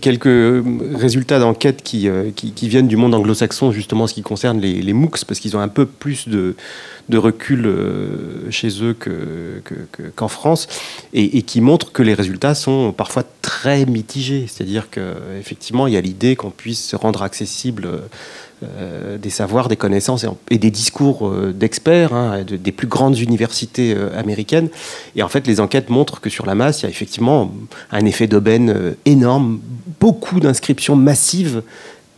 Quelques résultats d'enquête qui viennent du monde anglo-saxon, justement, en ce qui concerne les MOOCs, parce qu'ils ont un peu plus de recul chez eux qu'en France, et qui montrent que les résultats sont parfois très mitigés. C'est-à-dire qu'effectivement, il y a l'idée qu'on puisse rendre accessible des savoirs, des connaissances et des discours d'experts, des plus grandes universités américaines. Et en fait, les enquêtes montrent que sur la masse, il y a effectivement un effet d'aubaine énorme, beaucoup d'inscriptions massives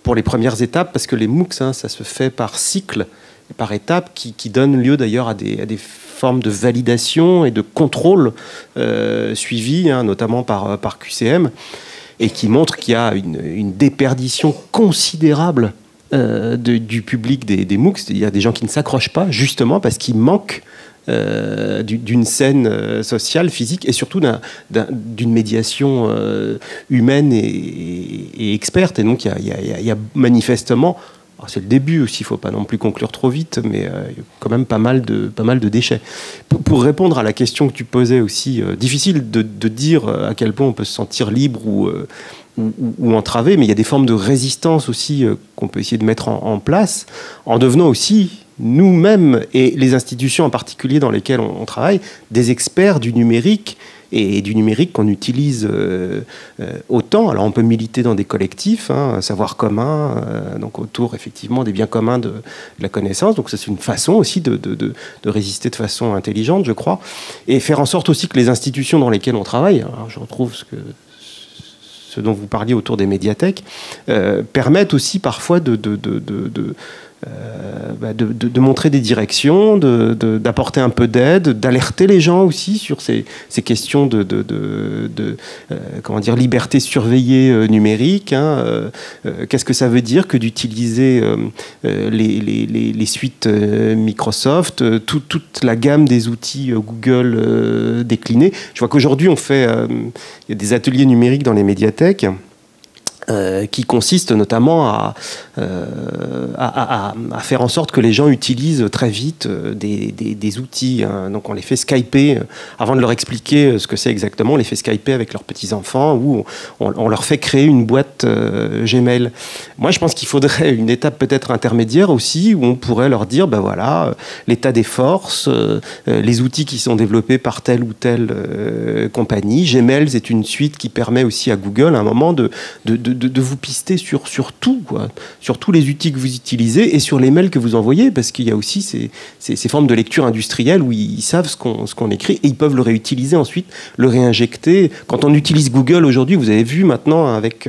pour les premières étapes, parce que les MOOCs, ça se fait par cycle, par étapes, qui donnent lieu d'ailleurs à des formes de validation et de contrôle suivis, notamment par QCM, et qui montrent qu'il y a une déperdition considérable du public des MOOCs. Il y a des gens qui ne s'accrochent pas, justement parce qu'ils manquent d'une scène sociale, physique, et surtout d'une médiation humaine et experte. Et donc il y a manifestement, c'est le début aussi, il ne faut pas non plus conclure trop vite, mais il y a quand même pas mal de déchets. Pour répondre à la question que tu posais aussi, difficile de dire à quel point on peut se sentir libre ou entravé, mais il y a des formes de résistance aussi qu'on peut essayer de mettre en place, en devenant aussi nous-mêmes, et les institutions en particulier dans lesquelles on travaille, des experts du numérique, et du numérique qu'on utilise autant. Alors on peut militer dans des collectifs, savoir commun, donc autour effectivement des biens communs de la connaissance. Donc ça, c'est une façon aussi de résister de façon intelligente, je crois, et faire en sorte aussi que les institutions dans lesquelles on travaille, alors je retrouve ce dont vous parliez autour des médiathèques, permettent aussi parfois de montrer des directions, d'apporter un peu d'aide, d'alerter les gens aussi sur ces questions comment dire, liberté surveillée numérique. Qu'est-ce que ça veut dire que d'utiliser les suites Microsoft, toute la gamme des outils Google déclinés. Je vois qu'aujourd'hui, il y a des ateliers numériques dans les médiathèques qui consiste notamment à faire en sorte que les gens utilisent très vite des outils. Donc on les fait skyper, avant de leur expliquer ce que c'est exactement, on les fait skyper avec leurs petits-enfants, ou on leur fait créer une boîte Gmail. Moi je pense qu'il faudrait une étape peut-être intermédiaire aussi, où on pourrait leur dire, voilà, l'état des forces, les outils qui sont développés par telle ou telle compagnie. Gmail, c'est une suite qui permet aussi à Google à un moment de vous pister sur tout, quoi, sur tous les outils que vous utilisez et sur les mails que vous envoyez, parce qu'il y a aussi ces formes de lecture industrielle où ils savent ce qu'on écrit et ils peuvent le réutiliser ensuite, le réinjecter. Quand on utilise Google aujourd'hui, vous avez vu maintenant avec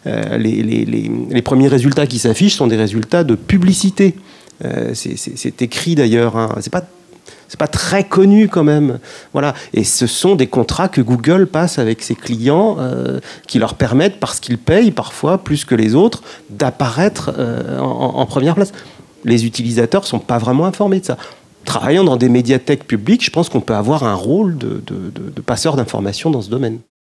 les premiers résultats qui s'affichent sont des résultats de publicité. C'est écrit d'ailleurs, c'est pas très connu quand même. Voilà. Et ce sont des contrats que Google passe avec ses clients qui leur permettent, parce qu'ils payent parfois plus que les autres, d'apparaître en première place. Les utilisateurs ne sont pas vraiment informés de ça. Travaillant dans des médiathèques publiques, je pense qu'on peut avoir un rôle de passeur d'informations dans ce domaine.